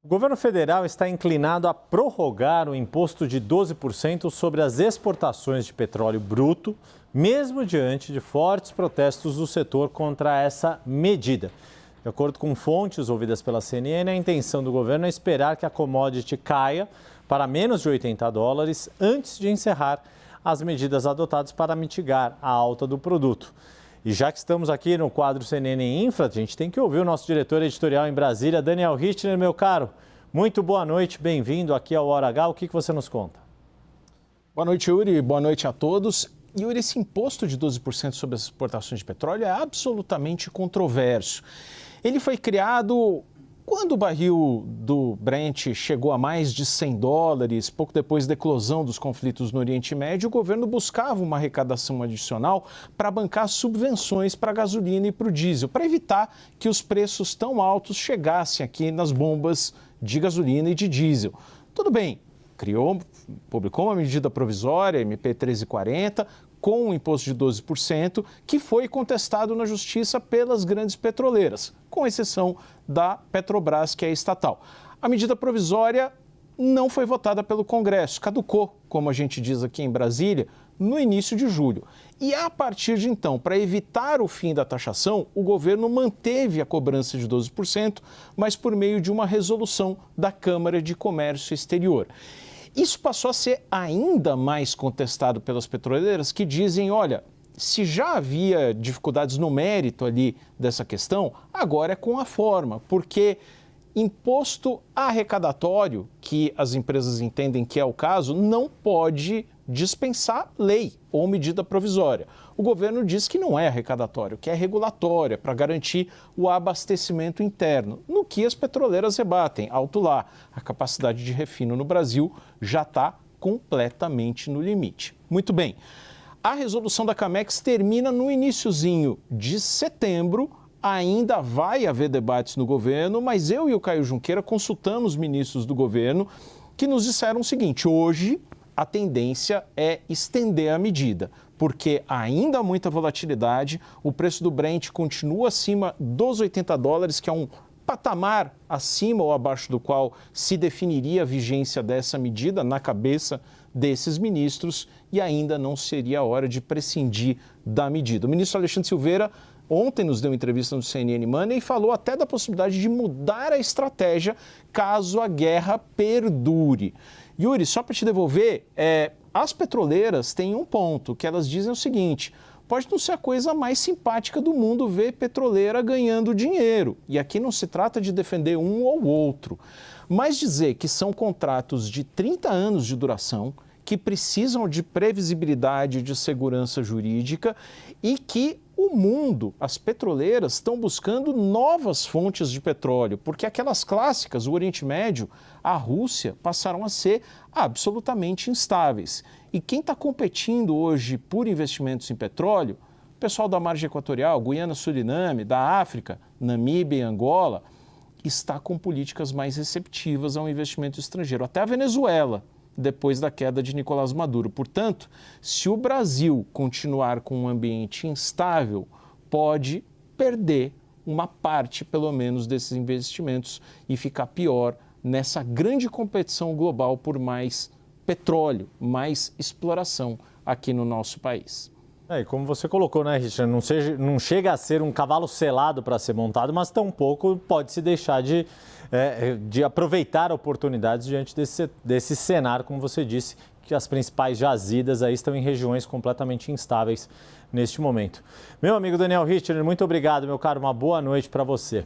O governo federal está inclinado a prorrogar o imposto de 12% sobre as exportações de petróleo bruto, mesmo diante de fortes protestos do setor contra essa medida. De acordo com fontes ouvidas pela CNN, a intenção do governo é esperar que a commodity caia para menos de $80 antes de encerrar as medidas adotadas para mitigar a alta do produto. E já que estamos aqui no quadro CNN Infra, a gente tem que ouvir o nosso diretor editorial em Brasília, Daniel Richtner, meu caro. Muito boa noite, bem-vindo aqui ao Hora H. O que você nos conta? Boa noite, Yuri. Boa noite a todos. Yuri, esse imposto de 12% sobre as exportações de petróleo é absolutamente controverso. Ele foi criado quando o barril do Brent chegou a mais de $100, pouco depois da eclosão dos conflitos no Oriente Médio, o governo buscava uma arrecadação adicional para bancar subvenções para a gasolina e para o diesel, para evitar que os preços tão altos chegassem aqui nas bombas de gasolina e de diesel. Tudo bem, publicou uma medida provisória, MP 1340, com um imposto de 12%, que foi contestado na justiça pelas grandes petroleiras, com exceção da Petrobras, que é estatal. A medida provisória não foi votada pelo Congresso, caducou, como a gente diz aqui em Brasília, no início de julho. E a partir de então, para evitar o fim da taxação, o governo manteve a cobrança de 12%, mas por meio de uma resolução da Câmara de Comércio Exterior. Isso passou a ser ainda mais contestado pelas petroleiras, que dizem, olha, se já havia dificuldades no mérito ali dessa questão, agora é com a forma, porque imposto arrecadatório, que as empresas entendem que é o caso, não pode dispensar lei ou medida provisória. O governo diz que não é arrecadatório, que é regulatória, para garantir o abastecimento interno, no que as petroleiras rebatem. Alto lá, a capacidade de refino no Brasil já está completamente no limite. Muito bem, a resolução da Camex termina no iniciozinho de setembro. Ainda vai haver debates no governo, mas eu e o Caio Junqueira consultamos ministros do governo que nos disseram o seguinte: hoje a tendência é estender a medida, porque ainda há muita volatilidade, o preço do Brent continua acima dos $80, que é um patamar acima ou abaixo do qual se definiria a vigência dessa medida na cabeça desses ministros, e ainda não seria a hora de prescindir da medida. O ministro Alexandre Silveira ontem nos deu entrevista no CNN Money e falou até da possibilidade de mudar a estratégia caso a guerra perdure. Yuri, só para te devolver, as petroleiras têm um ponto, que elas dizem o seguinte: pode não ser a coisa mais simpática do mundo ver petroleira ganhando dinheiro. E aqui não se trata de defender um ou outro, mas dizer que são contratos de 30 anos de duração, que precisam de previsibilidade, de segurança jurídica e que o mundo, as petroleiras, estão buscando novas fontes de petróleo, porque aquelas clássicas, o Oriente Médio, a Rússia, passaram a ser absolutamente instáveis. E quem está competindo hoje por investimentos em petróleo, o pessoal da margem equatorial, Guiana, Suriname, da África, Namíbia e Angola, está com políticas mais receptivas ao investimento estrangeiro. Até a Venezuela, depois da queda de Nicolás Maduro. Portanto, se o Brasil continuar com um ambiente instável, pode perder uma parte, pelo menos, desses investimentos e ficar pior nessa grande competição global por mais petróleo, mais exploração aqui no nosso país. E como você colocou, né, Richard, não chega a ser um cavalo selado para ser montado, mas tampouco pode se deixar de aproveitar oportunidades diante desse cenário, como você disse, que as principais jazidas aí estão em regiões completamente instáveis neste momento. Meu amigo Daniel Richtner, muito obrigado, meu caro, uma boa noite para você.